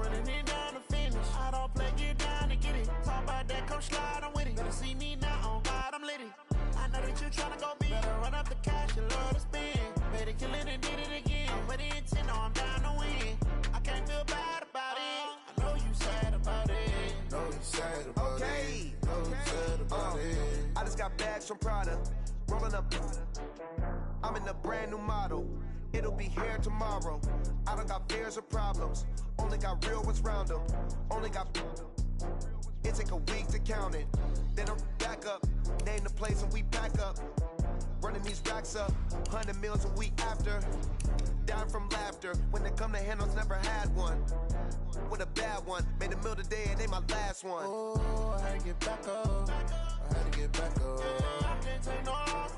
running it down to finish. I don't play, get down to get it. Talk about that, come slide, I'm with it. Better see me now, on God, I'm litty. I know that you tryna go big. Better run up the cash, you love to spend. Made it, kill it, and did it again. But the intent, no, I'm down to win. I can't feel bad about it. I know you sad about it. Know you sad about it. Know you sad about it. I just got bags from Prada. Rolling up. I'm in a brand new model. It'll be here tomorrow. I don't got fears or problems. Only got real ones round them. Only got. It take a week to count it. Then I'm back up. Name the place and we pack up. Running these racks up. 100 meals a week after. Down from laughter. When they come to handles, never had one. With a bad one. Made a meal today and they my last one. Oh, I had to get back up. I had to get back up. I can't take no loss.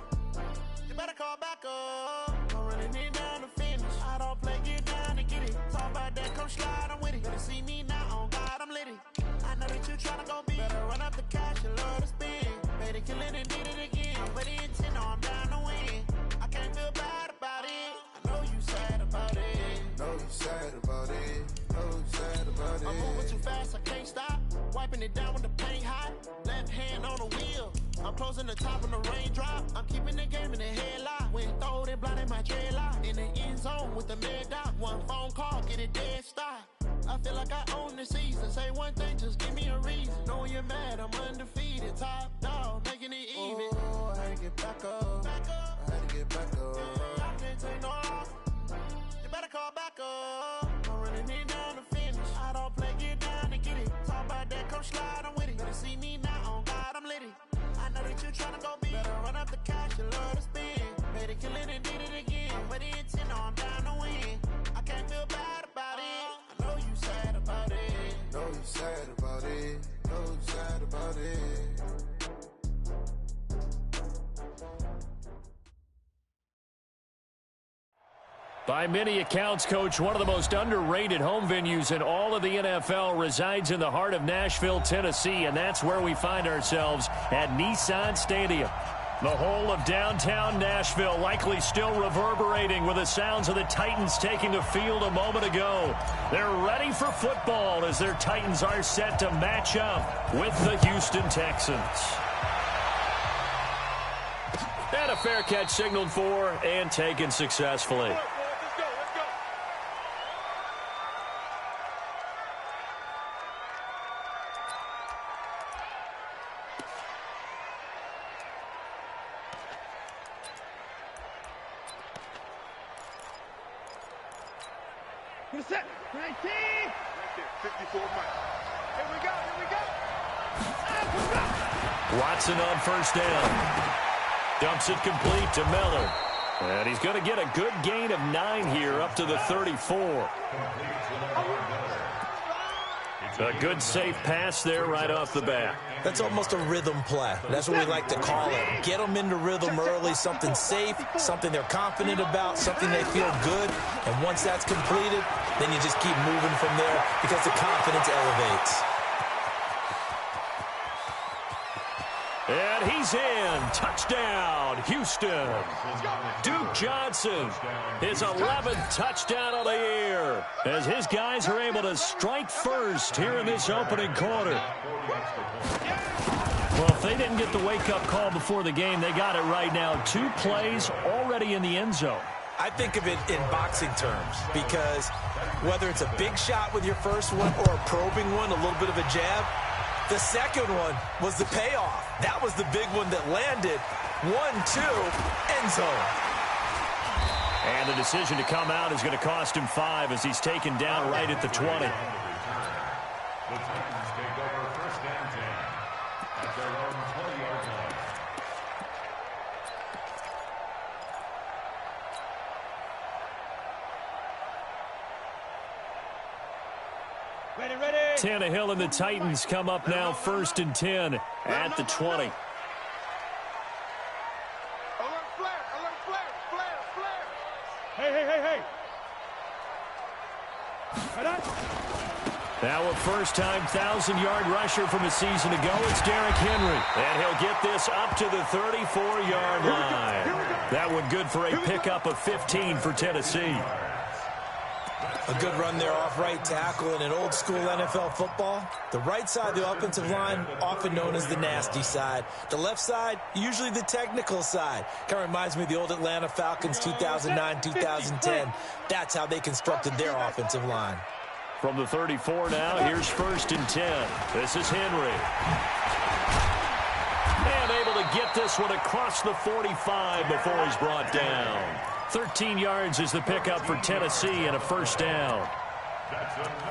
You better call back up. I'm running it down to finish. I don't play, get down to get it. Talk about that, come slide, I'm with it. Better see me now, on God, I'm litty. I know that you tryna go big. Better run up the cash, you love to spend. Made it, kill it, and did it again. But the intent, no, I'm down to win. I can't feel bad about it. I know you sad about it. Know you sad about it. Know you sad about it. I'm moving too fast, I can't stop. Wiping it down when the paint hot. Left hand on the wheel. I'm closing the top when the raindrop. I'm keeping the game in the headlock. When throwed and blinded my dreadlock. In the end zone with the mid dot. One phone call, get it dead stop. I feel like I own the season. Say one thing, just give me a reason. Knowing you're mad, I'm undefeated. Top dog, making it even. Oh, I had to get back up. I had to get back up. I can't take no loss. You better call back up. I'm running it down to finish. I don't play, get down to get it. Talk about that, come slide, I'm with it. Better see me now, on God, I'm litty. I know that you tryna go big. Better run up the cash, you love to spend. Made it, kill it, and did it again. But the intent, no, I'm down to win. I can't feel bad about it. I know you sad about it. Know you sad about it. Know you sad about it. By many accounts, Coach, one of the most underrated home venues in all of the NFL resides in the heart of Nashville, Tennessee, and that's where we find ourselves at Nissan Stadium. The whole of downtown Nashville likely still reverberating with the sounds of the Titans taking the field a moment ago. They're ready for football as their Titans are set to match up with the Houston Texans. And a fair catch signaled for and taken successfully. Set. 19. 54 miles. Here we go. Watson on first down. Dumps it complete to Miller. And he's going to get a good gain of 9 here up to the 34. A good safe pass there right off the bat. That's almost a rhythm play. That's what we like to call it. Get them into rhythm early, something safe, something they're confident about, something they feel good. And once that's completed, then you just keep moving from there because the confidence elevates. And he's in. Touchdown, Houston. Duke Johnson, his 11th touchdown of the year, as his guys are able to strike first here in this opening quarter. Well, if they didn't get the wake-up call before the game, they got it right now. 2 plays already in the end zone. I think of it in boxing terms because whether it's a big shot with your first one or a probing one, a little bit of a jab, the second one was the payoff. That was the big one that landed. 1-2, end zone. And the decision to come out is going to cost him 5 as he's taken down right at the 20. The Texans take over first and 10 at their own 20-yard line. Ready. Tannehill and the Titans come up now first and 10 at the 20. Alert flare. Hey. Now a first-time 1,000-yard rusher from a season ago. It's Derrick Henry. And he'll get this up to the 34-yard line. That one good for a pickup of 15 for Tennessee. A good run there off right tackle in an old school NFL football. The right side of the offensive line, often known as the nasty side. The left side, usually the technical side. Kind of reminds me of the old Atlanta Falcons 2009-2010. That's how they constructed their offensive line. From the 34 now, here's 1st and 10. This is Henry. And able to get this one across the 45 before he's brought down. 13 yards is the pickup for Tennessee and a 1st down.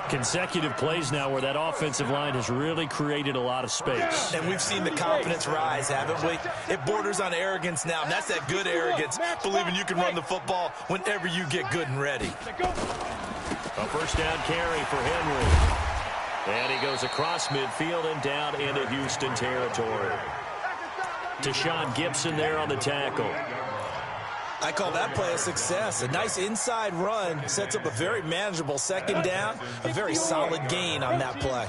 Consecutive plays now where that offensive line has really created a lot of space. And we've seen the confidence rise, haven't we? It borders on arrogance now, and that's that good arrogance, believing you can run the football whenever you get good and ready. A 1st down carry for Henry. And he goes across midfield and down into Houston territory. Deshaun Gibson there on the tackle. I call that play a success. A nice inside run sets up a very manageable 2nd down. A very solid gain on that play.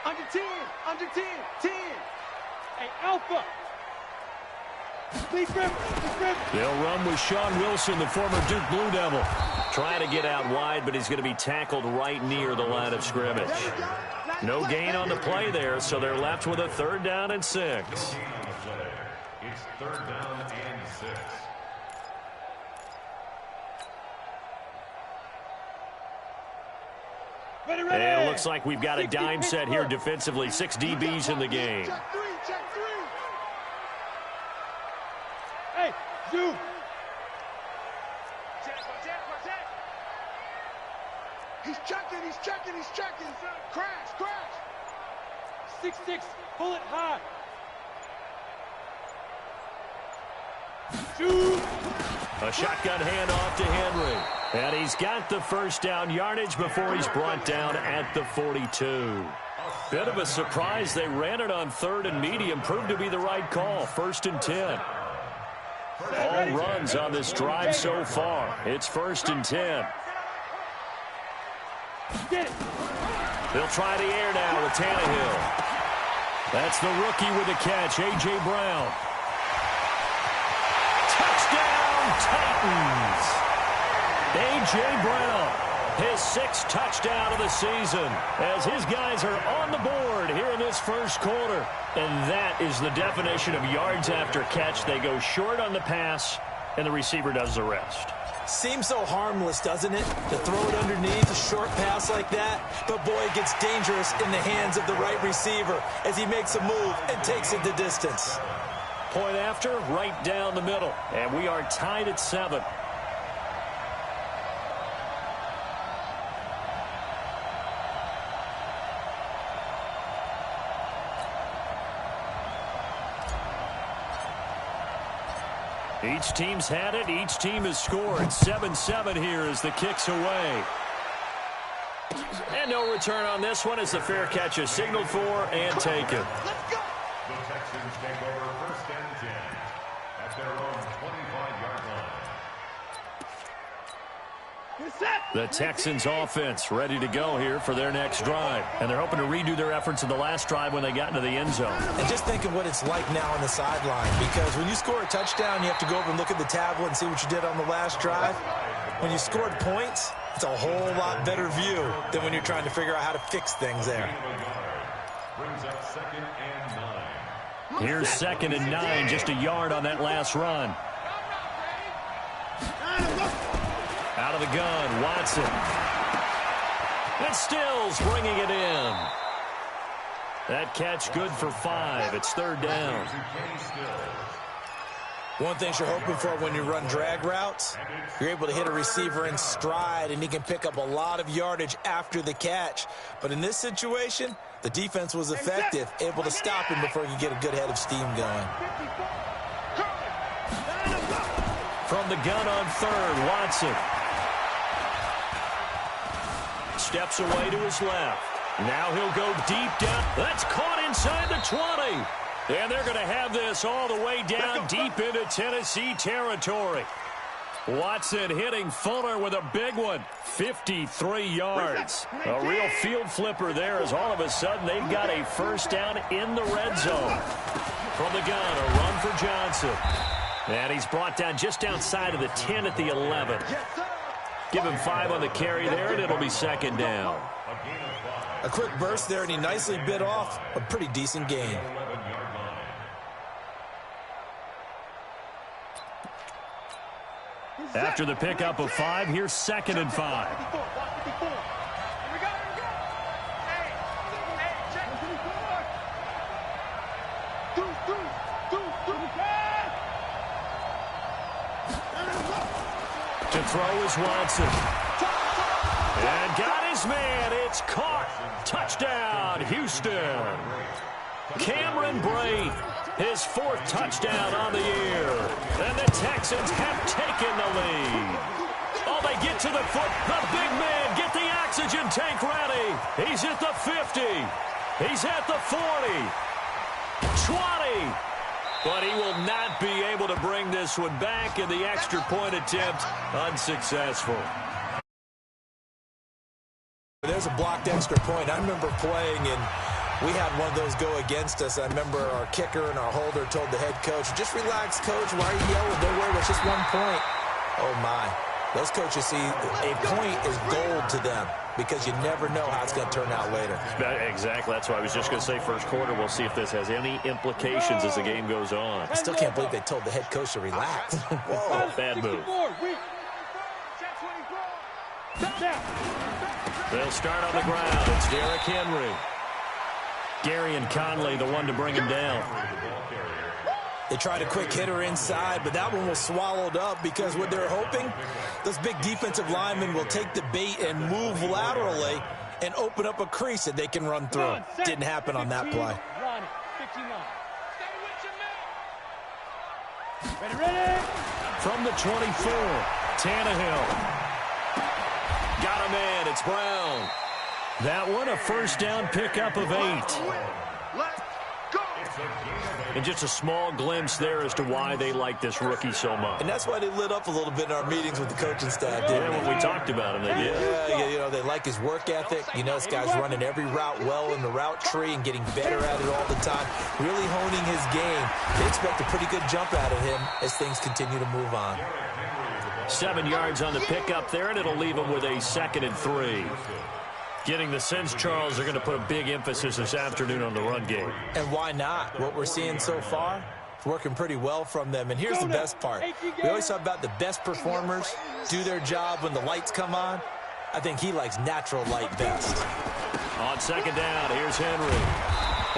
Under 10, under 10, 10. Hey, Alpha. They'll run with Sean Wilson, the former Duke Blue Devil. Trying to get out wide, but he's going to be tackled right near the line of scrimmage. No gain on the play there, so they're left with a 3rd down and 6. It's 3rd down and 6. Ready. And it looks like we've got a dime set here defensively. 6 DBs in the game. Check 3, check 3. Hey, you. He's checking. Crash. 6-6, pull it high. Shoot. A shotgun handoff to Henry. And he's got the 1st down yardage before he's brought down at the 42. Bit of a surprise. They ran it on 3rd and medium. Proved to be the right call. 1st and 10. All runs on this drive so far. It's 1st and 10. Get it. They'll try the air now with Tannehill. That's the rookie with the catch, A.J. Brown. Touchdown, Titans! A.J. Brown, his 6th touchdown of the season, as his guys are on the board here in this 1st quarter. And that is the definition of yards after catch. They go short on the pass, and the receiver does the rest. Seems so harmless, doesn't it? To throw it underneath a short pass like that. But, boy, it gets dangerous in the hands of the right receiver as he makes a move and takes it the distance. Point after, right down the middle. And we are tied at 7. Each team's had it. Each team has scored. 7-7 here as the kick's away. And no return on this one as the fair catch is signaled for and taken. Let's go. The Texans take over 1st and 10 at their own 25-yard line. The Texans offense ready to go here for their next drive. And they're hoping to redo their efforts in the last drive when they got into the end zone. And just think of what it's like now on the sideline, because when you score a touchdown, you have to go over and look at the tablet and see what you did on the last drive. When you scored points, it's a whole lot better view than when you're trying to figure out how to fix things there. Brings up 2nd and 9. Here's 2nd and 9, just a yard on that last run. Out of the gun, Watson. And Stills bringing it in. That catch good for 5. It's 3rd down. One thing you're hoping for when you run drag routes, you're able to hit a receiver in stride, and he can pick up a lot of yardage after the catch. But in this situation, the defense was effective, able to stop him before he could get a good head of steam going. From the gun on 3rd, Watson. Steps away to his left. Now he'll go deep down. That's caught inside the 20. And they're going to have this all the way down deep into Tennessee territory. Watson hitting Fuller with a big one. 53 yards. A real field flipper there as all of a sudden they've got a 1st down in the red zone. From the gun, a run for Johnson. And he's brought down just outside of the 10 at the 11. Give him 5 on the carry there, and it'll be second down. A quick burst there, and he nicely bit off a pretty decent gain. After the pickup of 5, here's 2nd and 5. To throw is Watson. And got his man. It's caught. Touchdown, Houston. Cameron Brate, his 4th touchdown on the year. And the Texans have taken the lead. Oh, they get to the foot. The big man, get the oxygen tank ready. He's at the 50. He's at the 40. 20. But he will not be able to bring this one back, and the extra point attempt unsuccessful. There's a blocked extra point. I remember playing, and we had one of those go against us. I remember our kicker and our holder told the head coach, just relax, coach. Why are you yelling? Don't worry, it's just 1 point. Oh, my. Those coaches see a point is gold to them because you never know how it's going to turn out later. Exactly. That's why I was just going to say first quarter. We'll see if this has any implications as the game goes on. I still can't believe they told the head coach to relax. Whoa, bad move. They'll start on the ground. It's Derrick Henry. Gary and Conley, the one to bring him down. They tried a quick hitter inside, but that one was swallowed up because what they're hoping, those big defensive linemen will take the bait and move laterally and open up a crease that they can run through. Didn't happen on that play. Ready. From the 24, Tannehill. Got a man. It's Brown. That one, a first down pickup of 8. And just a small glimpse there as to why they like this rookie so much. And that's why they lit up a little bit in our meetings with the coaching staff, didn't they? When we talked about him, they did. Yeah, you know, they like his work ethic. You know, this guy's running every route well in the route tree and getting better at it all the time, really honing his game. They expect a pretty good jump out of him as things continue to move on. 7 yards on the pickup there, and it'll leave him with a 2nd and 3. Getting the sense, Charles, they're going to put a big emphasis this afternoon on the run game. And why not? What we're seeing so far, it's working pretty well from them. And here's the best part. We always talk about the best performers do their job when the lights come on. I think he likes natural light best. On 2nd down, here's Henry.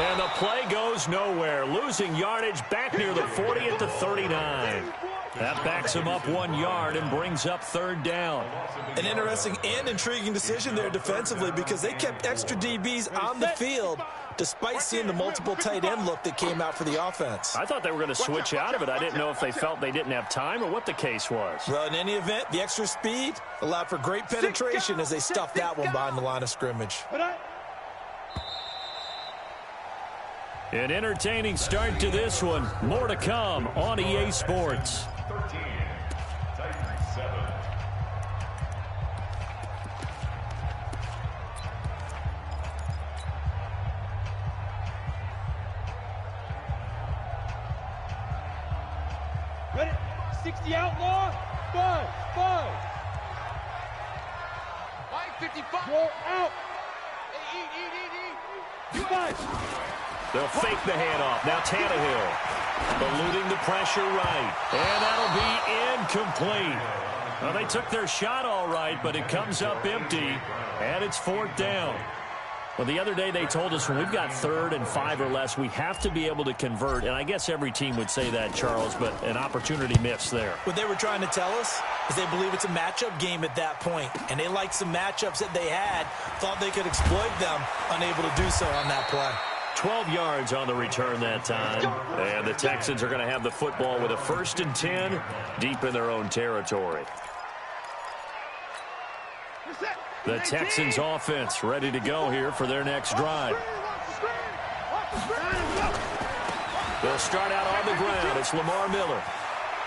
And the play goes nowhere. Losing yardage back near the 40 at the 39. That backs him up 1 yard and brings up 3rd down. An interesting and intriguing decision there defensively because they kept extra DBs on the field despite seeing the multiple tight end look that came out for the offense. I thought they were going to switch out of it. I didn't know if they felt they didn't have time or what the case was. Well, in any event, the extra speed allowed for great penetration as they stuffed that one behind the line of scrimmage. An entertaining start to this one. More to come on EA Sports. 13, Titans 7. Ready? 60 outlaw. 5. 55. Roll out. Eat. 5. They'll fake the handoff. Now Tannehill eluding the pressure right. And that'll be incomplete. Well, they took their shot all right, but it comes up empty, and it's 4th down. Well, the other day they told us when we've got 3rd and 5 or less, we have to be able to convert. And I guess every team would say that, Charles, but an opportunity missed there. What they were trying to tell us is they believe it's a matchup game at that point. And they liked some matchups that they had, thought they could exploit them, unable to do so on that play. 12 yards on the return that time. And the Texans are going to have the football with a 1st and 10 deep in their own territory. The Texans offense ready to go here for their next drive. They'll start out on the ground. It's Lamar Miller.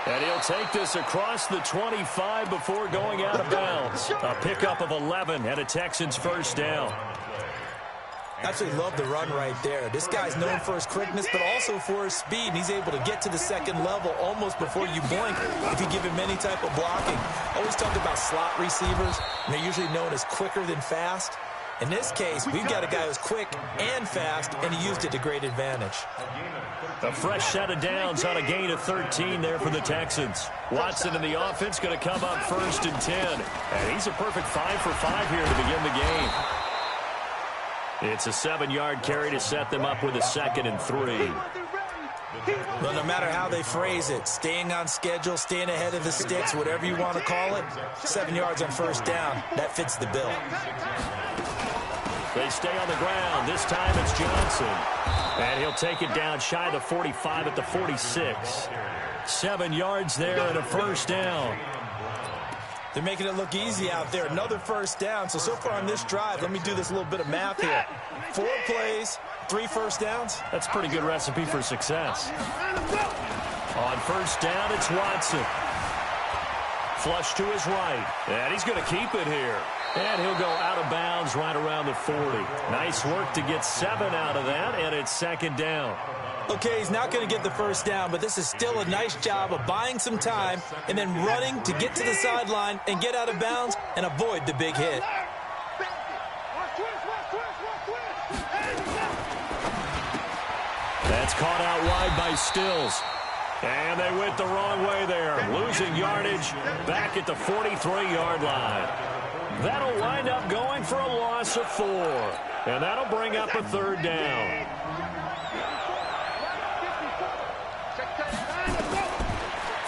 And he'll take this across the 25 before going out of bounds. A pickup of 11 and a Texans 1st down. Absolutely love the run right there. This guy's known for his quickness, but also for his speed. And he's able to get to the second level almost before you blink if you give him any type of blocking. Always talk about slot receivers, and they're usually known as quicker than fast. In this case, we've got a guy who's quick and fast, and he used it to great advantage. A fresh set of downs on a gain of 13 there for the Texans. Watson in the offense going to come up 1st and 10. And he's a perfect 5 for 5 here to begin the game. It's a 7-yard carry to set them up with a 2nd and 3. Well, no matter how they phrase it, staying on schedule, staying ahead of the sticks, whatever you want to call it, 7 yards on 1st down, that fits the bill. They stay on the ground. This time it's Johnson. And he'll take it down shy of the 45 at the 46. 7 yards there and a 1st down. They're making it look easy out there. Another 1st down. So far on this drive, let me do this little bit of math here. 4 plays, 3 1st downs. That's a pretty good recipe for success. On 1st down, it's Watson. Flush to his right. And he's going to keep it here. And he'll go out of bounds right around the 40. Nice work to get 7 out of that, and it's 2nd down. Okay, he's not going to get the 1st down, but this is still a nice job of buying some time and then running to get to the sideline and get out of bounds and avoid the big hit. That's caught out wide by Stills. And they went the wrong way there, losing yardage back at the 43-yard line. That'll wind up going for a loss of 4. And that'll bring up a 3rd down.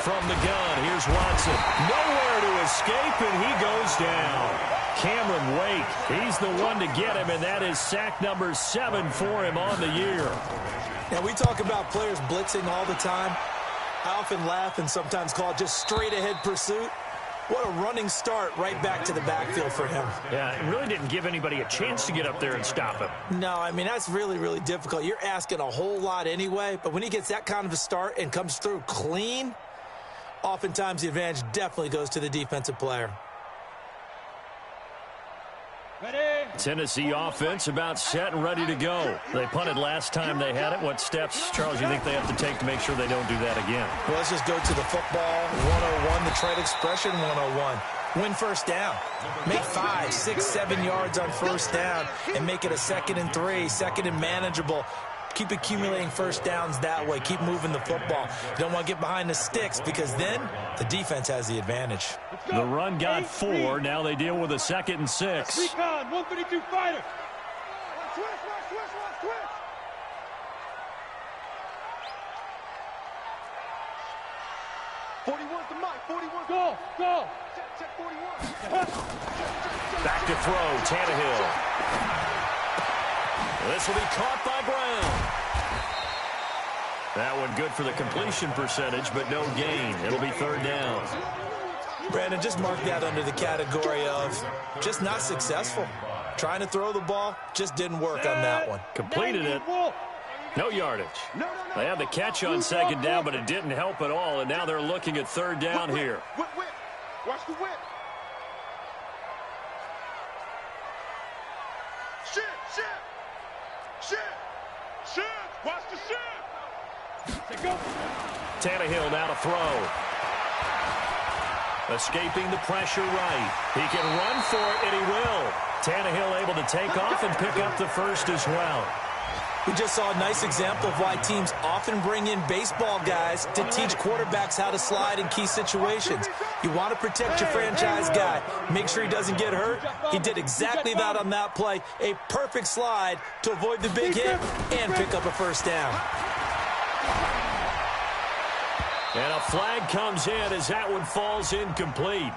From the gun, here's Watson. Nowhere to escape, and he goes down. Cameron Wake, he's the one to get him, and that is sack number 7 for him on the year. Now, we talk about players blitzing all the time. I often laugh and sometimes call it just straight-ahead pursuit. What a running start right back to the backfield for him. Yeah, it really didn't give anybody a chance to get up there and stop him. No, I mean, that's really, really difficult. You're asking a whole lot anyway, but when he gets that kind of a start and comes through clean, oftentimes the advantage definitely goes to the defensive player. Tennessee offense about set and ready to go. They punted last time they had it. What steps, Charles, you think they have to take to make sure they don't do that again? Well, let's just go to the football 101, the trade expression 101. Win 1st down. Make 5, 6, 7 yards on 1st down and make it a 2nd and 3, 2nd and manageable. Keep accumulating 1st downs that way. Keep moving the football. You don't want to get behind the sticks because then the defense has the advantage. The run got 4. Now they deal with a 2nd and 6. Recon, 132 fighter. Switch. 41's the mic. 41's Go. Check 41. Back to throw, Tannehill. This will be caught by Brown. That one good for the completion percentage, but no gain. It'll be 3rd down. Brandon, just mark that under the category of just not successful. Trying to throw the ball, just didn't work on that one. Completed it. No yardage. They had the catch on 2nd down, but it didn't help at all, and now they're looking at 3rd down here. Whip. Watch the whip. Shit. Watch the shit. Tannehill now to throw. Escaping the pressure right. He can run for it, and he will. Tannehill able to take off and pick up the 1st as well. We just saw a nice example of why teams often bring in baseball guys to teach quarterbacks how to slide in key situations. You want to protect your franchise guy. Make sure he doesn't get hurt. He did exactly that on that play. A perfect slide to avoid the big hit and pick up a 1st down. And a flag comes in as that one falls incomplete.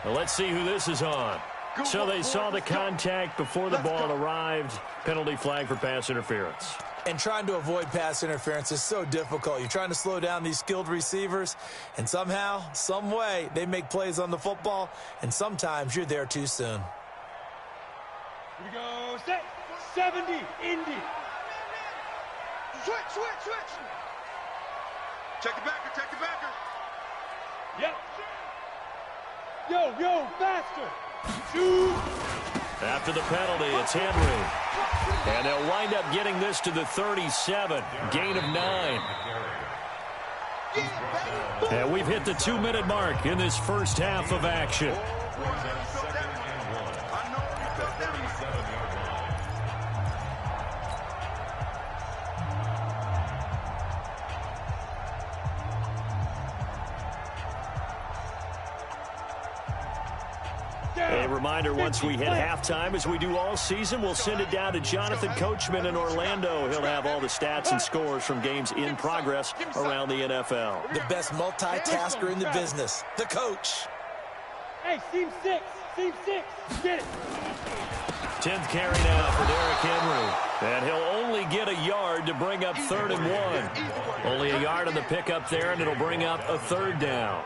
Now let's see who this is on. So they saw the contact before the ball arrived. Penalty flag for pass interference. And trying to avoid pass interference is so difficult. You're trying to slow down these skilled receivers, and somehow, some way, they make plays on the football, and sometimes you're there too soon. Here we go. Set. 70. Indy. Switch. Check the backer. Yep. Yo, faster. Shoot. Out After the penalty, it's Henry. And they'll wind up getting this to the 37. Gain of 9. And we've hit the 2-minute mark in this first half of action. A reminder, once we hit halftime, as we do all season, we'll send it down to Jonathan Coachman in Orlando. He'll have all the stats and scores from games in progress around the NFL. The best multitasker in the business, the coach. Hey, seam 6, get it. 10th carry now for Derrick Henry. And he'll only get a yard to bring up 3rd and 1. Only a yard on the pickup there, and it'll bring up a 3rd down.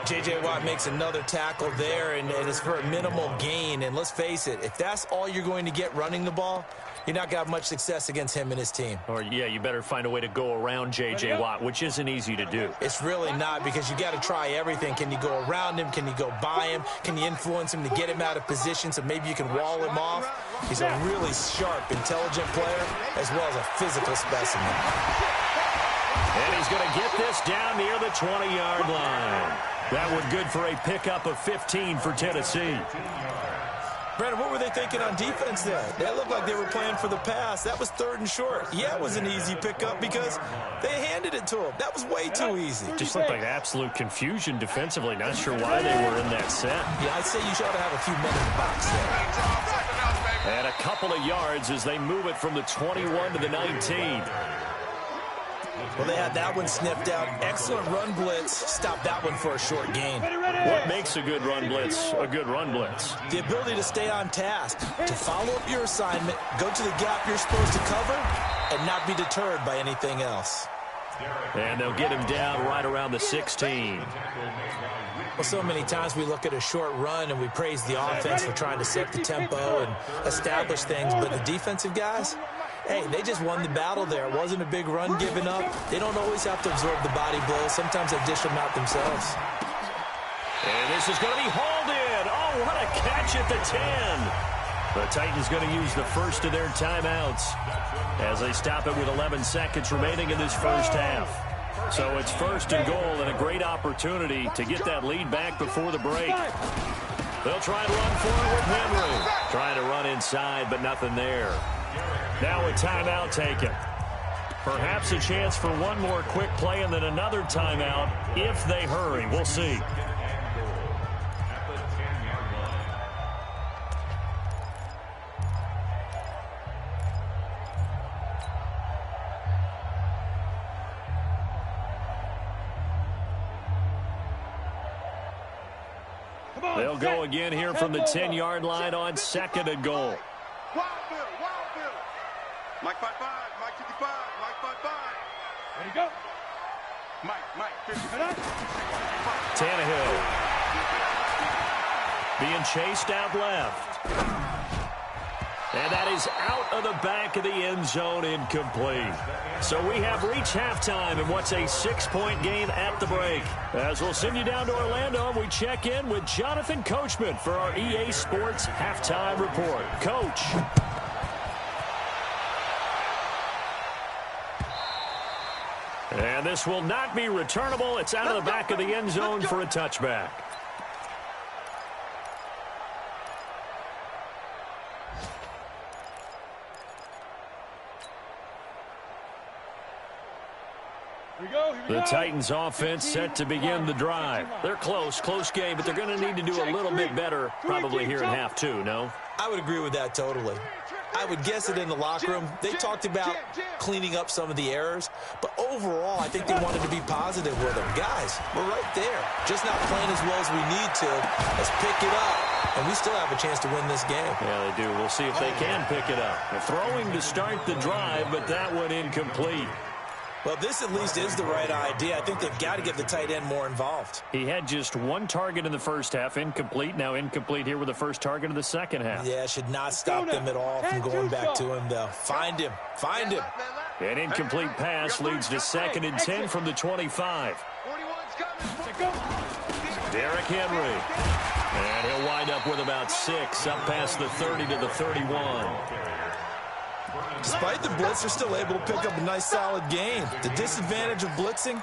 J.J. Watt makes another tackle there, and it's for a minimal gain. And let's face it, if that's all you're going to get running the ball, you're not going to have much success against him and his team. Or, yeah, you better find a way to go around J.J. Watt, which isn't easy to do. It's really not, because you got to try everything. Can you go around him? Can you go by him? Can you influence him to get him out of position so maybe you can wall him off? He's a really sharp, intelligent player, as well as a physical specimen. And he's going to get this down near the 20-yard line. That one good for a pickup of 15 for Tennessee. Brandon, what were they thinking on defense there? They looked like they were playing for the pass. That was 3rd and short. Yeah, it was an easy pickup because they handed it to him. That was way too easy. Just looked like absolute confusion defensively. Not sure why they were in that set. Yeah, I'd say you should have a few men in the box there. And a couple of yards as they move it from the 21 to the 19. Well, they had that one sniffed out. Excellent run blitz. Stop that one for a short gain. What makes a good run blitz a good run blitz? The ability to stay on task, to follow up your assignment, go to the gap you're supposed to cover, and not be deterred by anything else. And they'll get him down right around the 16. Well, so many times we look at a short run and we praise the offense for trying to set the tempo and establish things, but the defensive guys, hey, they just won the battle there. It wasn't a big run given up. They don't always have to absorb the body blows. Sometimes they dish them out themselves. And this is going to be hauled in. Oh, what a catch at the 10. The Titans going to use the first of their timeouts as they stop it with 11 seconds remaining in this first half. So it's 1st and goal and a great opportunity to get that lead back before the break. They'll try and run forward with Henry. Trying to run inside, but nothing there. Now a timeout taken. Perhaps a chance for one more quick play and then another timeout if they hurry. We'll see. They'll go again here from the 10-yard line on 2nd and goal. Mike 55, Mike 55, Mike 55. Ready to go. Mike 55. Tannehill being chased out left. And that is out of the back of the end zone, incomplete. So we have reached halftime in what's a 6-point game at the break. As we'll send you down to Orlando, and we check in with Jonathan Coachman for our EA Sports Halftime Report. Coach. And this will not be returnable. It's out of the back of the end zone for a touchback. The Titans offense set to begin the drive. They're close game, but they're going to need to do a little bit better probably here in half 2, no? I would agree with that totally. I would guess it in the locker room. They talked about cleaning up some of the errors, but overall, I think they wanted to be positive with them. Guys, we're right there. Just not playing as well as we need to. Let's pick it up, and we still have a chance to win this game. Yeah, they do. We'll see if they can pick it up. They're throwing to start the drive, but that one incomplete. Well, this at least is the right idea. I think they've got to get the tight end more involved. He had just one target in the first half, incomplete. Now incomplete here with the first target of the second half. Yeah, should not stop them at all from going back to him, though. Find him. An incomplete pass leads to 2nd and 10 from the 25. Derrick Henry. And he'll wind up up with about 6, up past the 30 to the 31. Despite the blitz, they're still able to pick up a nice, solid gain. The disadvantage of blitzing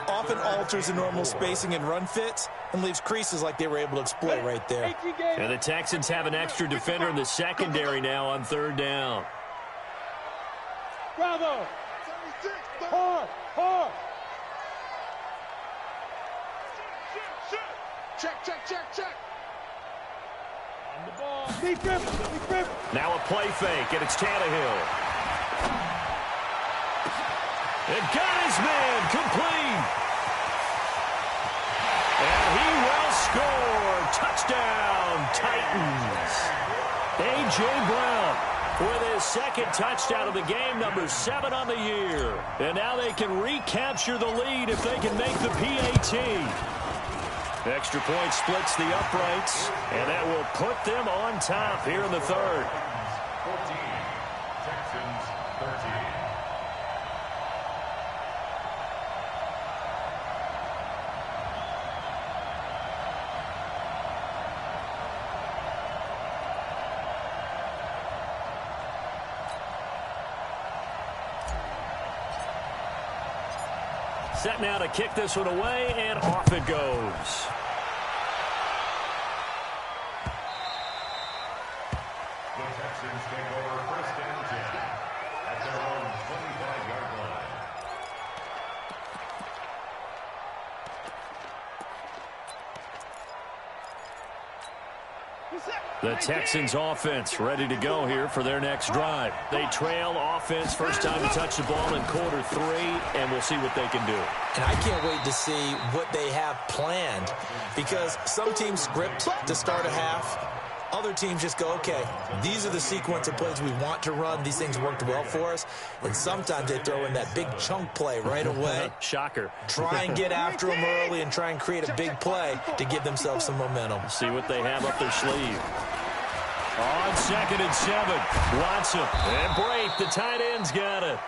often alters the normal spacing and run fits and leaves creases like they were able to exploit right there. And the Texans have an extra defender in the secondary now on 3rd down. Bravo! Hard! Hard! Check! On the ball. Big grip! Now a play fake, and it's Tannehill. And got his man complete. And he will score. Touchdown, Titans. A.J. Brown with his 2nd touchdown of the game, number 7 on the year. And now they can recapture the lead if they can make the PAT. Extra point splits the uprights, and that will put them on top here in the 3rd. 14, Texans 13. Set now to kick this one away, and off it goes. The Texans take over 1st and 10 at their own 25-yard line. The Texans offense ready to go here for their next drive. They trail offense, first time to touch the ball in quarter 3, and we'll see what they can do. And I can't wait to see what they have planned, because some teams script to start a half. Other teams just go, okay, these are the sequence of plays we want to run. These things worked well for us. And sometimes they throw in that big chunk play right away. Shocker. Try and get after them early and try and create a big play to give themselves some momentum. See what they have up their sleeve. On 2nd and 7, Watson and Brate, the tight end's got it.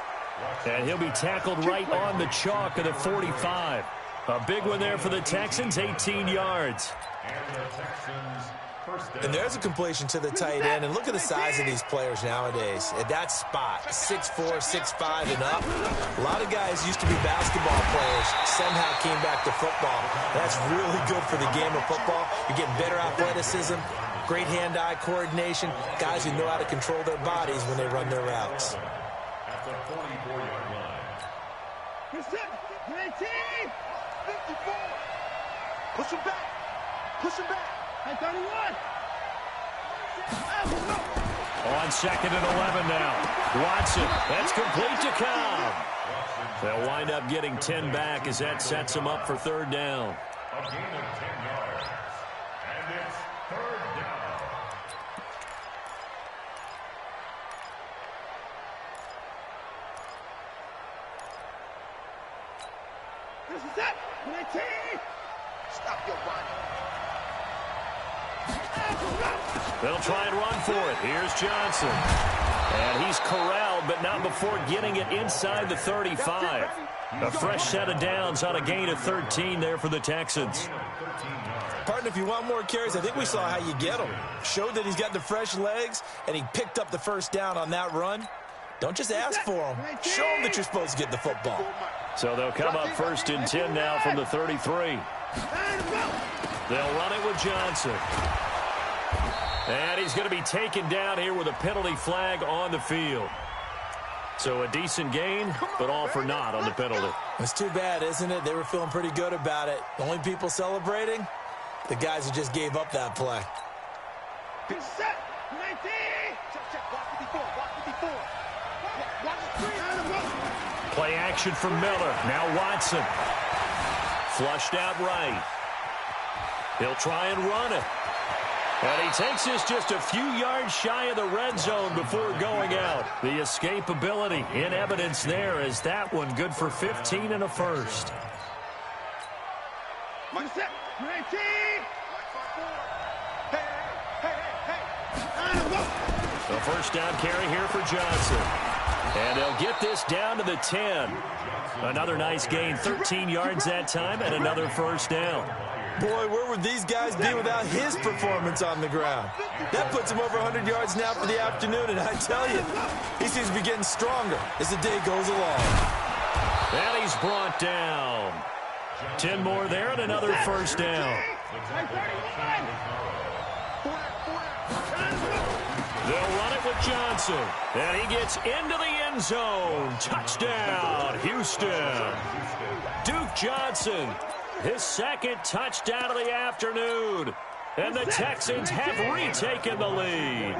And he'll be tackled right on the chalk of the 45. A big one there for the Texans, 18 yards. And the Texans first down. And there's a completion to the tight end. And look at the size of these players nowadays. At that spot, 6'4", 6'5", and up. A lot of guys used to be basketball players, somehow came back to football. That's really good for the game of football. You're getting better athleticism, great hand-eye coordination, guys who know how to control their bodies when they run their routes. At the 44-yard line. 19! 54! Push him back! Push him back! At 31! On 2nd and 11 now. Watson, that's complete to Cobb. They'll wind up getting 10 back as that sets them up for 3rd down. A gain of 10 yards. And it's 3rd down. This is it! 19! Stop your run. They'll try and run for it. Here's Johnson. And he's corralled, but not before getting it inside the 35. A fresh set of downs on a gain of 13 there for the Texans. Partner, if you want more carries, I think we saw how you get them. Showed that he's got the fresh legs, and he picked up the first down on that run. Don't just ask for them. Show them that you're supposed to get the football. So they'll come up 1st and 10 now from the 33. They'll run it with Johnson. And he's going to be taken down here with a penalty flag on the field. So a decent gain, but all for naught on the penalty. It's too bad, isn't it? They were feeling pretty good about it. The only people celebrating, the guys who just gave up that play. Set! 19! Check. Block 54. Block 54. Block the screen. Play action from Miller. Now Watson. Flushed out right. He'll try and run it. And he takes this just a few yards shy of the red zone before going out. The escapability in evidence there as that one good for 15 and a first. Mike set. 19! The first down carry here for Johnson. And they'll get this down to the 10. Another nice gain, 13 yards that time, and another first down. Boy, where would these guys be without his performance on the ground? That puts him over 100 yards now for the afternoon, and I tell you, he seems to be getting stronger as the day goes along. And he's brought down. 10 more there and another first down. They'll run it with Johnson. And he gets into the end zone. Touchdown, Houston. Duke Johnson, his second touchdown of the afternoon. And the Texans have retaken the lead.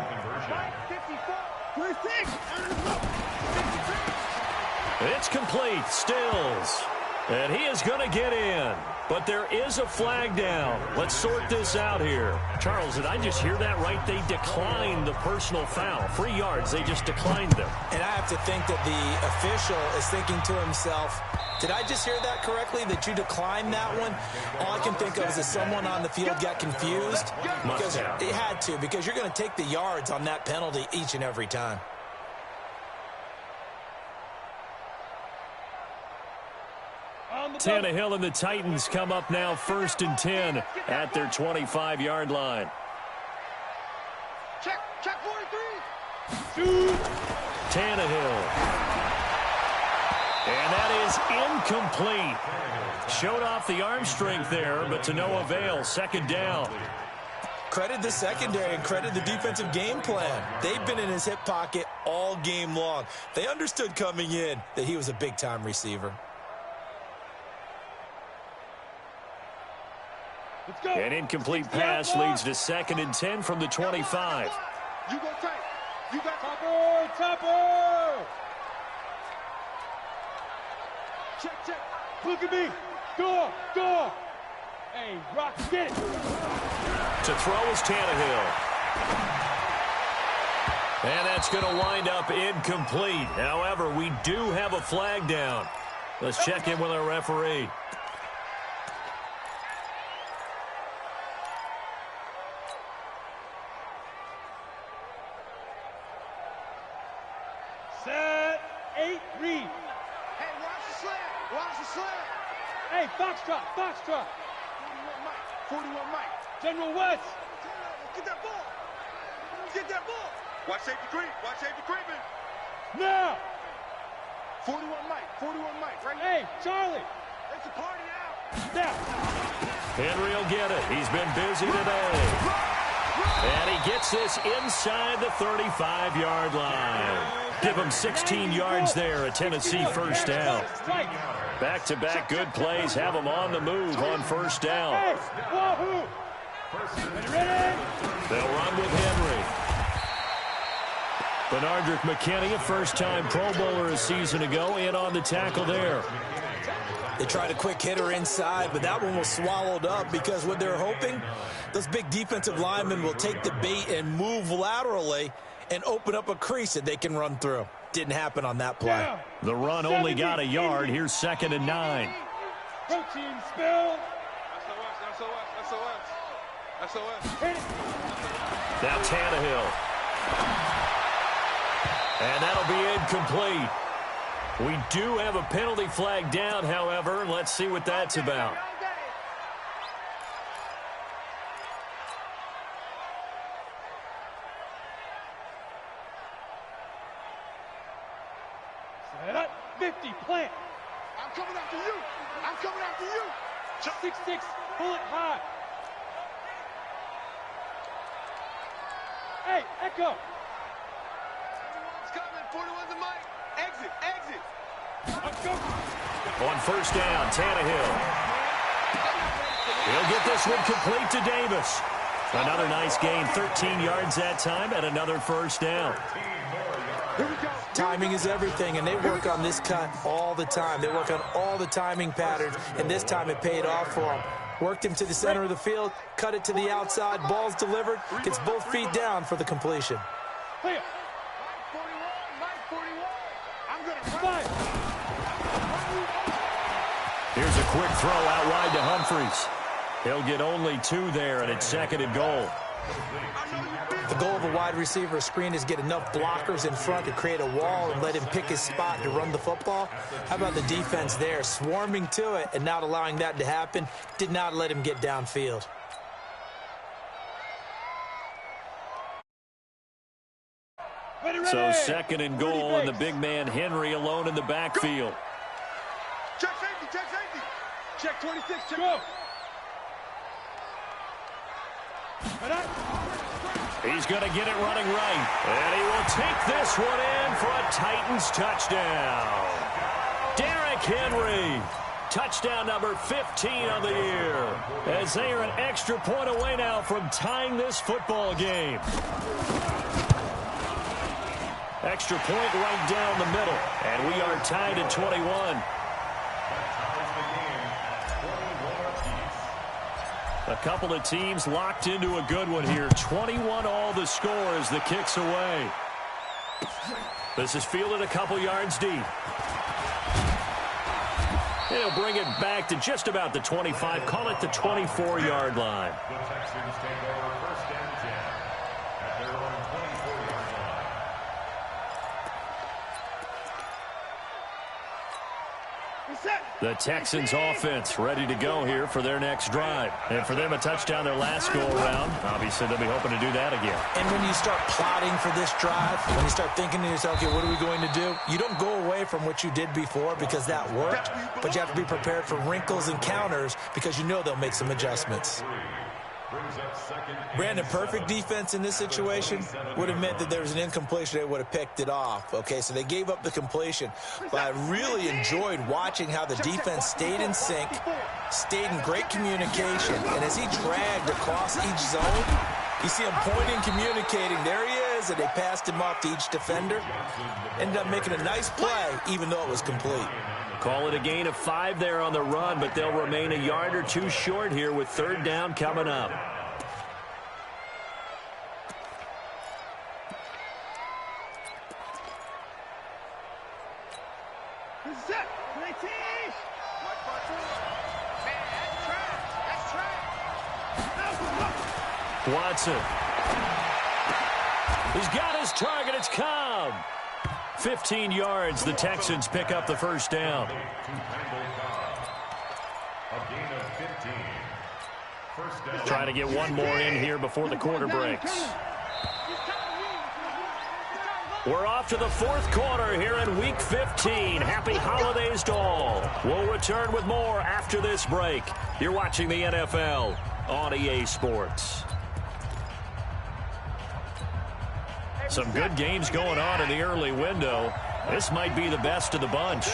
It's complete, Stills. And he is going to get in. But there is a flag down. Let's sort this out here. Charles, did I just hear that right? They declined the personal foul. 3 yards, they just declined them. And I have to think that the official is thinking to himself, did I just hear that correctly, that you declined that one? All I can think of is that someone on the field got confused. Because it had to, because you're going to take the yards on that penalty each and every time. Tannehill and the Titans come up now 1st and 10 at their 25-yard line. Check 43. Tannehill. And that is incomplete. Showed off the arm strength there, but to no avail. 2nd down. Credit the secondary and credit the defensive game plan. They've been in his hip pocket all game long. They understood coming in that he was a big-time receiver. An incomplete pass leads to 2nd and 10 from the 25. You go tight. You got Topper! Check. Look at me. Go. Hey, Rock, get it. To throw is Tannehill. And that's going to wind up incomplete. However, we do have a flag down. Let's check in with our referee. Set, 8, read. Hey, watch the slant. Hey, Foxtrot. 41 Mike. General West. Get that ball. Watch safety creeping. Now. 41 Mike, right now. Hey, Charlie. It's a party now. Now. Henry will get it. He's been busy today. And he gets this inside the 35-yard line. Give him 16 yards there, a Tennessee first down. Back-to-back good plays have them on the move on first down. Hey, Wahoo. Ready? They'll run with Henry. Benardrick McKinney, a first-time Pro Bowler a season ago, in on the tackle there. They tried a quick hitter inside, but that one was swallowed up because what they're hoping, those big defensive linemen will take the bait and move laterally and open up a crease that they can run through. Didn't happen on that play. The run only got a yard. Here's 2nd and 9. Protein spill. SOS. Now Tannehill. And that'll be incomplete. We do have a penalty flag down, however. Let's see what that's about. Set up. 50, plant. I'm coming after you. 6-6, pull it high. Hey, Echo. 41's coming. 41's the mic. Exit. Let's go. On first down, Tannehill. He'll get this one complete to Davis. Another nice gain, 13 yards that time, and another first down. Timing is everything, and they work on this cut all the time. They work on all the timing patterns, and this time it paid off for them. Worked him to the center of the field, cut it to the outside, ball's delivered, gets both feet down for the completion. Clear. Mike 41. I'm going to Five. Here's a quick throw out wide to Humphries. He'll get only 2 there, and it's 2nd and goal. The goal of a wide receiver screen is get enough blockers in front to create a wall and let him pick his spot to run the football. How about the defense there, swarming to it and not allowing that to happen? Did not let him get downfield. So second and goal, and the big man Henry alone in the backfield. Check safety, check safety. Check 26, check go. He's going to get it running right. And he will take this one in for a Titans touchdown. Derrick Henry, touchdown number 15 on the year, as they are an extra point away now from tying this football game. Extra point right down the middle, and we are tied at 21. A couple of teams locked into a good one here. 21 all the score as the kick's away. This is fielded a couple yards deep. He'll bring it back to just about the 25. Call it the 24-yard line. The Texans take over first and 10 at their own 24-yard line. The Texans offense ready to go here for their next drive. And for them, a touchdown their last go-around. Obviously, they'll be hoping to do that again. And when you start plotting for this drive, when you start thinking to yourself, okay, what are we going to do? You don't go away from what you did before because that worked, but you have to be prepared for wrinkles and counters because you know they'll make some adjustments. Brandon, perfect defense in this situation would have meant that there was an incompletion. They would have picked it off. Okay, so they gave up the completion. But I really enjoyed watching how the defense stayed in sync, stayed in great communication. And as he dragged across each zone, you see him pointing, communicating. There he is, and they passed him off to each defender. Ended up making a nice play, even though it was complete. Call it a gain of 5 there on the run, but they'll remain a yard or two short here with third down coming up. Watson. He's got his target. It's Cobb. 15 yards. The Texans pick up the first down. A gain of 15. First down. Trying to get one more in here before the quarter breaks. We're off to the fourth quarter here in Week 15. Happy holidays to all. We'll return with more after this break. You're watching the NFL on EA Sports. Some good games going on in the early window. This might be the best of the bunch.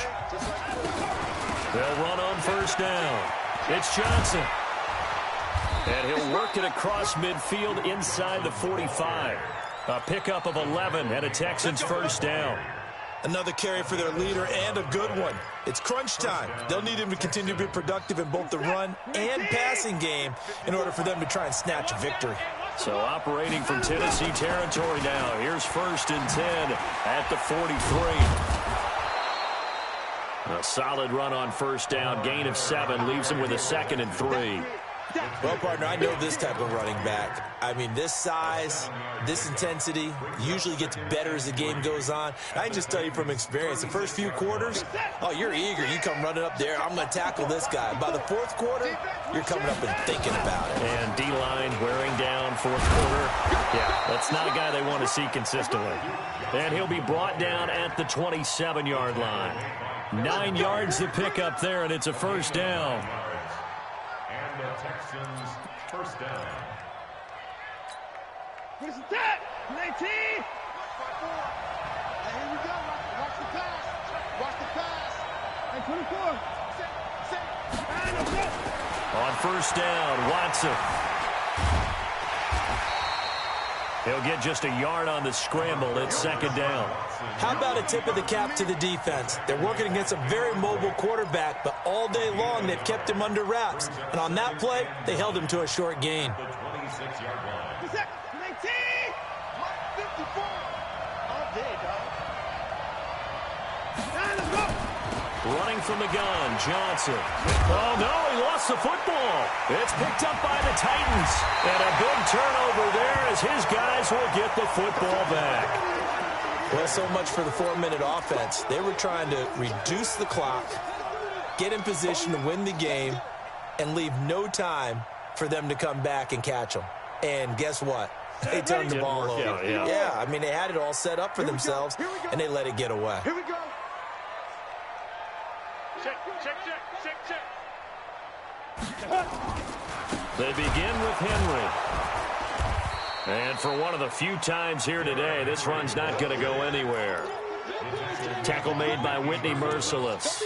They'll run on first down. It's Johnson. And he'll work it across midfield inside the 45. A pickup of 11 and a Texans first down. Another carry for their leader and a good one. It's crunch time. They'll need him to continue to be productive in both the run and passing game in order for them to try and snatch a victory. So operating from Tennessee territory now. Here's first and 10 at the 43. A solid run on first down. Gain of 7 leaves him with a second and 3. Well, partner, I know this type of running back. I mean, this size, this intensity usually gets better as the game goes on. I can just tell you from experience, the first few quarters, oh, you're eager. You come running up there, I'm going to tackle this guy. By the fourth quarter, you're coming up and thinking about it. And D-line wearing down fourth quarter. Yeah, that's not a guy they want to see consistently. And he'll be brought down at the 27-yard line. 9 yards to pick up there, and it's a first down. And the Texans first down. Where's the tap? 19. Here we go. Watch the pass. Watch the pass. And 24. On first down, Watson. He'll get just a yard on the scramble. It's second down. How about a tip of the cap to the defense? They're working against a very mobile quarterback, but all day long they've kept him under wraps. And on that play, they held him to a short gain. The 26-yard line. 19. 54. All day, dog. Running from the gun, Johnson. Oh, no, he lost the football. It's picked up by the Titans. And a big turnover there as his guys will get the football back. Well, so much for the 4-minute offense. They were trying to reduce the clock, get in position to win the game, and leave no time for them to come back and catch them. And guess what? They turned the ball over. Yeah, I mean, they had it all set up for themselves, and they let it get away. Here we go. Check. They begin with Henry. And for one of the few times here today, this run's not going to go anywhere. Tackle made by Whitney Merciless.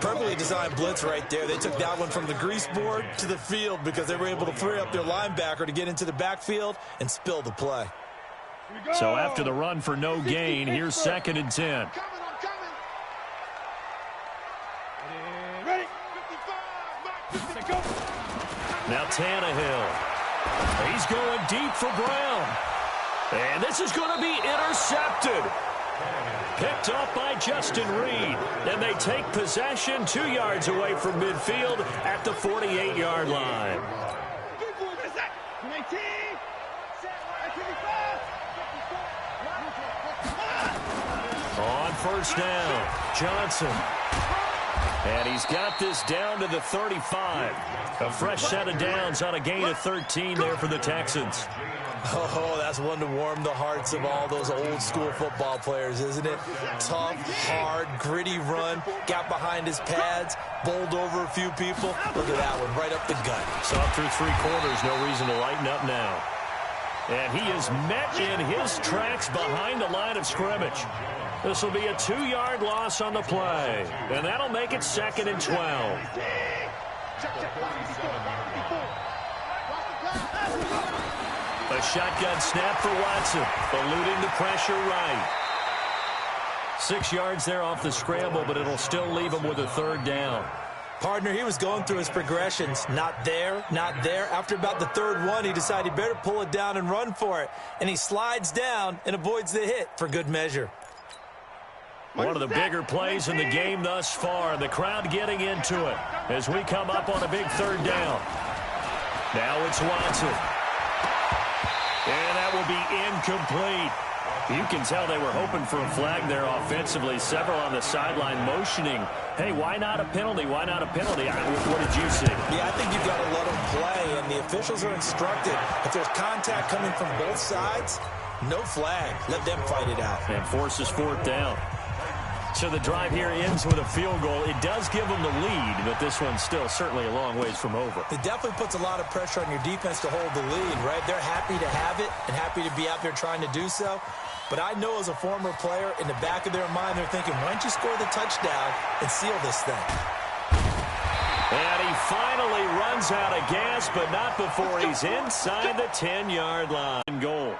Perfectly designed blitz right there. They took that one from the grease board to the field because they were able to free up their linebacker to get into the backfield and spill the play. So after the run for no gain, here's 2nd and 10. I'm coming. Ready? 55, go. Now Tannehill. He's going deep for Brown. And this is going to be intercepted. Picked off by Justin Reed. And they take possession 2 yards away from midfield at the 48-yard line. 19. On first down, Johnson. And he's got this down to the 35. A fresh set of downs on a gain of 13 there for the Texans. Oh, that's one to warm the hearts of all those old-school football players, isn't it? Tough, hard, gritty run, got behind his pads, bowled over a few people. Look at that one, right up the gut. Saw through 3 quarters, no reason to lighten up now. And he is met in his tracks behind the line of scrimmage. This will be a 2-yard loss on the play. And that'll make it 2nd and 12. A shotgun snap for Watson, eluding the pressure right. 6 yards there off the scramble, but it'll still leave him with a 3rd down. Partner, he was going through his progressions. Not there, not there. After about the 3rd one, he decided he better pull it down and run for it. And he slides down and avoids the hit for good measure. One of the bigger plays in the game thus far. The crowd getting into it as we come up on a big 3rd down. Now it's Watson. And that will be incomplete. You can tell they were hoping for a flag there offensively. Several on the sideline motioning, hey, why not a penalty? Why not a penalty? What did you see? Yeah, I think you've got to let them play, and the officials are instructed. If there's contact coming from both sides, no flag. Let them fight it out. And forces 4th down. So the drive here ends with a field goal. It does give them the lead, but this one's still certainly a long ways from over. It definitely puts a lot of pressure on your defense to hold the lead, right? They're happy to have it and happy to be out there trying to do so. But I know as a former player, in the back of their mind, they're thinking, why don't you score the touchdown and seal this thing? And he finally runs out of gas, but not before he's inside the 10-yard line. Goal.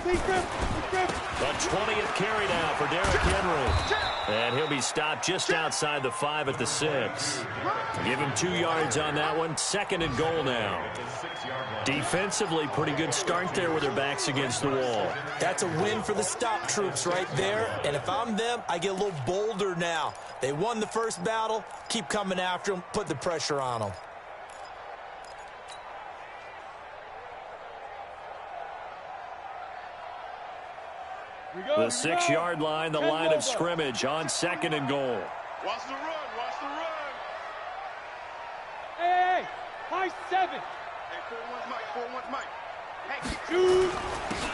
A 20th carry now for Derrick Henry. And he'll be stopped just outside the 5 at the 6. Give him 2 yards on that one. 2nd and goal now. Defensively, pretty good start there with their backs against the wall. That's a win for the stop troops right there. And if I'm them, I get a little bolder now. They won the first battle. Keep coming after them. Put the pressure on them. The 6-yard line, the line of scrimmage on 2nd and goal. Watch the run. Watch the run. Hey, high 7. Hey, 4-1's Mike. 4-1's Mike. Hey, Dude.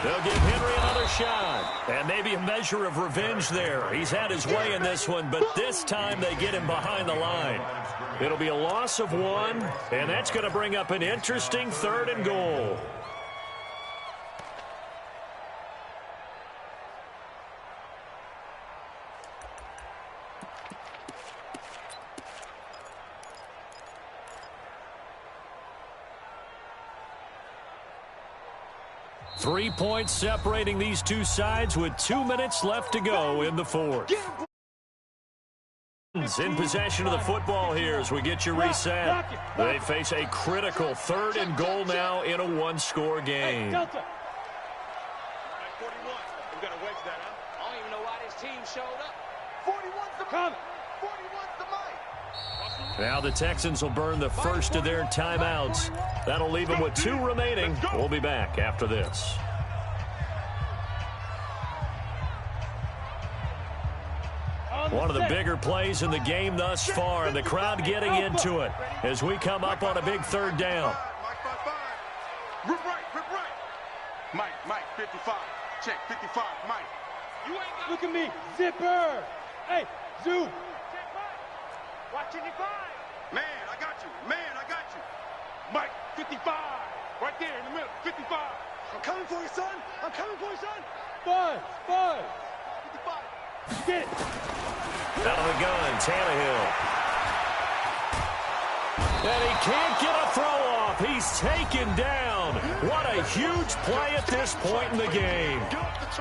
They'll give Henry another shot. And maybe a measure of revenge there. He's had his way in this one, but this time they get him behind the line. It'll be a loss of 1, and that's going to bring up an interesting 3rd and goal. Three points separating these two sides with 2 minutes left to go in the 4th. In possession of the football here as we get you reset. They face a critical 3rd and goal now in a 1-score game. Hey, Delta. 41. We got to wedge that, huh? I don't even know why this team showed up. 41's the Come. 41's the mic. Now the Texans will burn the first of their timeouts. That'll leave them with 2 remaining. We'll be back after this. One of the bigger plays in the game thus far, and the crowd getting into it as we come up on a big 3rd down. Rip right. Mike, 55. Check, 55, Mike. You ain't got... Look at me. Zipper. Hey, Zoo. Watch 55. Man, I got you. Mike, 55. Right there in the middle, 55. I'm coming for you, son. Buzz. 55. Get it. Out of the gun, Tannehill. And he can't get a throw off. He's taken down. What a huge play at this point in the game.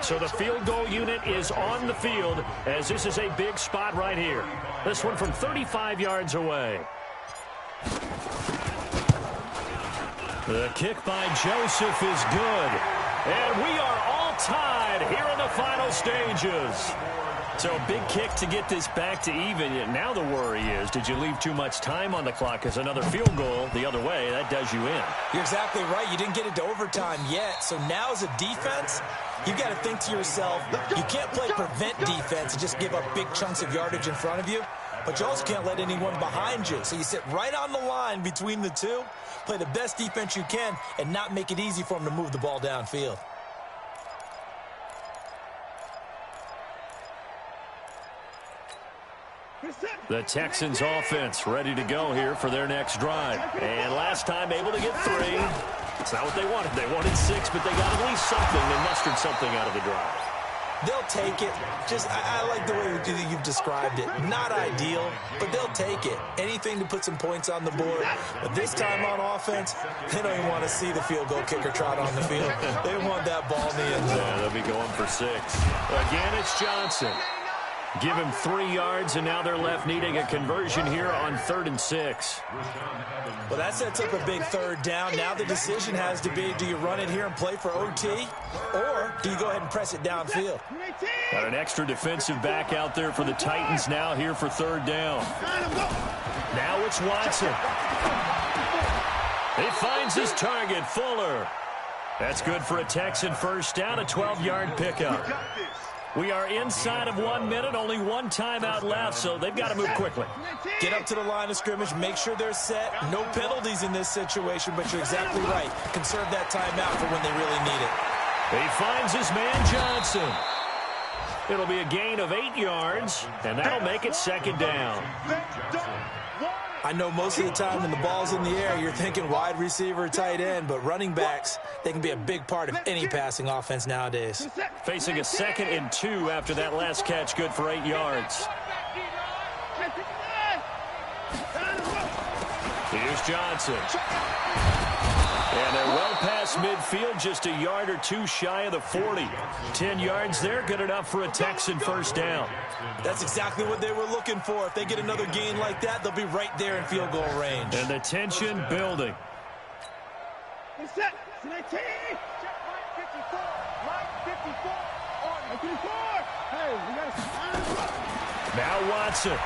So the field goal unit is on the field as this is a big spot right here. This one from 35 yards away. The kick by Joseph is good. And we are all tied here in the final stages. So a big kick to get this back to even. Now the worry is, did you leave too much time on the clock? Because another field goal the other way, that does you in. You're exactly right. You didn't get it to overtime yet. So now as a defense, you got to think to yourself, you can't play prevent defense and just give up big chunks of yardage in front of you. But you also can't let anyone behind you. So you sit right on the line between the two, play the best defense you can, and not make it easy for them to move the ball downfield. The Texans offense ready to go here for their next drive. And last time able to get 3. It's not what they wanted. They wanted 6, but they got at least something. They mustered something out of the drive. They'll take it. I like the way you've described it. Not ideal, but they'll take it. Anything to put some points on the board. But this time on offense, they don't even want to see the field goal kicker trot on the field. They want that ball in the end zone. Yeah, they'll be going for 6. Again, it's Johnson. Give him 3 yards, and now they're left needing a conversion here on 3rd and 6. Well, that sets up a big 3rd down. Now the decision has to be, do you run it here and play for OT, or do you go ahead and press it downfield? Got an extra defensive back out there for the Titans now here for 3rd down. Now it's Watson. He finds his target, Fuller. That's good for a Texan first down, a 12-yard pickup. We are inside of 1 minute, only 1 timeout left, so they've got to move quickly. Get up to the line of scrimmage, make sure they're set. No penalties in this situation, but you're exactly right. Conserve that timeout for when they really need it. He finds his man Johnson. It'll be a gain of 8 yards, and that'll make it 2nd down. I know most of the time when the ball's in the air, you're thinking wide receiver, tight end, but running backs, they can be a big part of any passing offense nowadays. Facing a 2nd and 2 after that last catch, good for 8 yards. Here's Johnson. And they're well past midfield, just a yard or 2 shy of the 40. 10 yards there, good enough for a Texan first down. That's exactly what they were looking for. If they get another gain like that, they'll be right there in field goal range. And the tension building. Now Watson.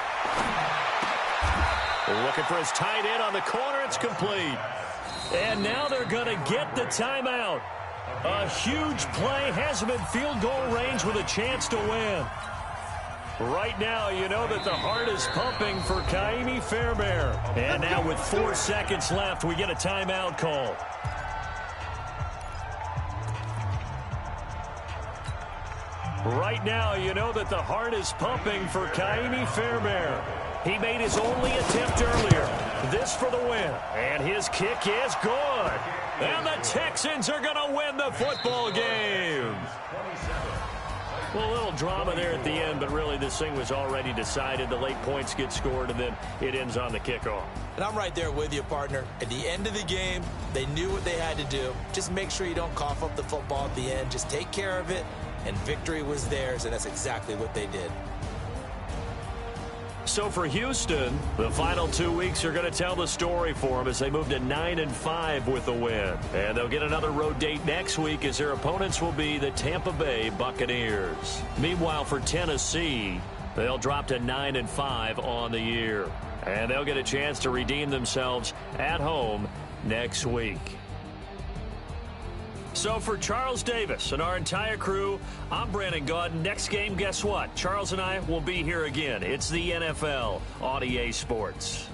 Looking for his tight end on the corner. It's complete. And now they're going to get the timeout. A huge play has them in field goal range with a chance to win. Right now, you know that the heart is pumping for Kaimi Fairbairn. And now with 4 seconds left, we get a timeout call. Right now, you know that the heart is pumping for Kaimi Fairbairn. He made his only attempt earlier. This for the win. And his kick is good. And the Texans are going to win the football game. Well, a little drama there at the end, but really this thing was already decided. The late points get scored, and then it ends on the kickoff. And I'm right there with you, partner. At the end of the game, they knew what they had to do. Just make sure you don't cough up the football at the end. Just take care of it, and victory was theirs, and that's exactly what they did. So for Houston, the final 2 weeks are going to tell the story for them as they move to 9-5 with the win. And they'll get another road date next week as their opponents will be the Tampa Bay Buccaneers. Meanwhile, for Tennessee, They'll drop to 9-5 on the year. And they'll get a chance to redeem themselves at home next week. So for Charles Davis and our entire crew, I'm Brandon Gaudin. Next game, guess what? Charles and I will be here again. It's the NFL on EA Sports.